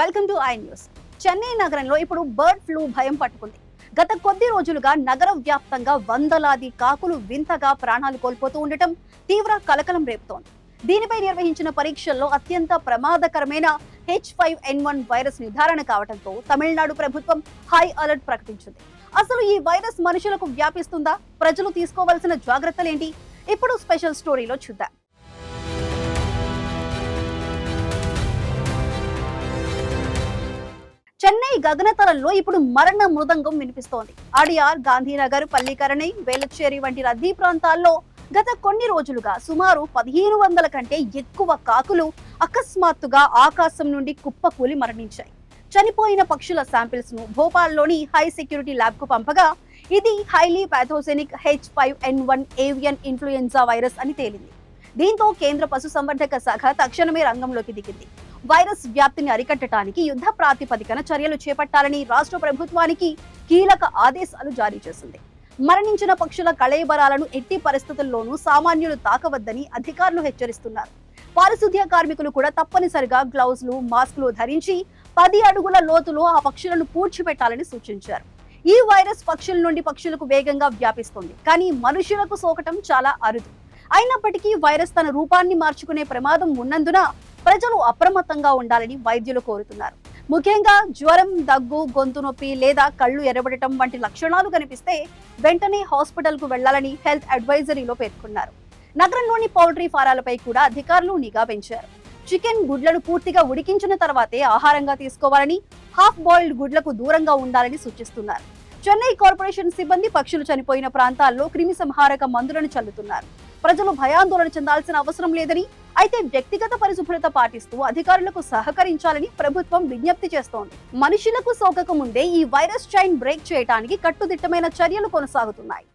Welcome to I news. Chennai నగరంలో ఇప్పుడు bird flu భయం పట్టుకుంది. గత కొద్ది రోజులుగా నగర వ్యాప్తంగా వందలాది కాకులు వింతగా ప్రాణాలు కోల్పోతూ ఉండటం తీవ్ర కలకలం రేపుతోంది. దీనిపై నిర్వహించిన పరీక్షల్లో అత్యంత ప్రమాదకరమైన H5N1 వైరస్ నిర్ధారణ కావడంతో తమిళనాడు ప్రభుత్వం హై అలర్ట్ ప్రకటించింది. అసలు ఈ వైరస్ మనుషులకు వ్యాపిస్తుందా? ప్రజలు తీసుకోవాల్సిన జాగ్రత్తలేంటి? ఇప్పుడు స్పెషల్ స్టోరీలో చూద్దాం. చెన్నై గగనతలంలో ఇప్పుడు మరణ మృదంగం వినిపిస్తోంది. అడియార్, గాంధీనగర్, పల్లికరణై, వేలచ్చేరి వంటి రద్దీ ప్రాంతాల్లో గత కొన్ని రోజులుగా సుమారు 1500 కంటే ఎక్కువ కాకులు అకస్మాత్తుగా ఆకాశం నుండి కుప్పకూలి మరణించాయి. చనిపోయిన పక్షుల శాంపిల్స్ ను భోపాల్లోని హై సెక్యూరిటీ ల్యాబ్ కు పంపగా ఇది highly pathogenic H5N1 avian influenza virus అని తేలింది. దీంతో కేంద్ర పశుసంవర్ధక శాఖ తక్షణమే రంగంలోకి దిగింది. వైరస్ వ్యాప్తిని అరికట్టడానికి యుద్ధ ప్రాతిపదికన చర్యలు చేపట్టాలని రాష్ట్ర ప్రభుత్వానికి కీలక ఆదేశాలు జారీ చేసింది. మరణించిన పక్షుల కళేబరాలను ఎట్టి పరిస్థితుల్లోనూ సామాన్యులు తాకవద్దని అధికారులు హెచ్చరిస్తున్నారు. పారిశుద్ధ్య కార్మికులు కూడా తప్పనిసరిగా గ్లౌజులు, మాస్కులు ధరించి 10 అడుగుల లోతులో ఆ పక్షులను పూడ్చిపెట్టాలని సూచించారు. ఈ వైరస్ పక్షుల నుండి పక్షులకు వేగంగా వ్యాపిస్తుంది, కానీ మనుషులకు సోకటం చాలా అరుదు. అయినప్పటికీ వైరస్ తన రూపాన్ని మార్చుకునే ప్రమాదం ఉన్నందున ప్రజలు అప్రమత్తంగా ఉండాలని వైద్యులు కోరుతున్నారు. ముఖ్యంగా జ్వరం, దగ్గు, గొంతు నొప్పి లేదా కళ్ళు ఎర్రబడటం వంటి లక్షణాలు కనిపిస్తే వెంటనే హాస్పిటల్ కు వెళ్లాలని హెల్త్ అడ్వైజరీలో పేర్కొన్నారు. నగరంలోని పౌల్ట్రీ ఫారాలపై కూడా అధికారులు నిఘా పెంచారు. చికెన్ గుడ్లను పూర్తిగా ఉడికించిన తర్వాతే ఆహారంగా తీసుకోవాలని, హాఫ్ బాయిల్డ్ గుడ్లకు దూరంగా ఉండాలని సూచిస్తున్నారు. చెన్నై కార్పొరేషన్ సిబ్బంది పక్షులు చనిపోయిన ప్రాంతాల్లో క్రిమి సంహారక మందులను చల్లుతున్నారు. ప్రజలు భయాందోళన చెందాల్సిన అవసరం లేదని, అయితే వ్యక్తిగత పరిశుభ్రత పాటిస్తూ అధికారులకు సహకరించాలని ప్రభుత్వం విజ్ఞప్తి చేస్తోంది. మనుషులకు సోకక ముందే ఈ వైరస్ చైన్ బ్రేక్ చేయడానికి కట్టుదిట్టమైన చర్యలు కొనసాగుతున్నాయి.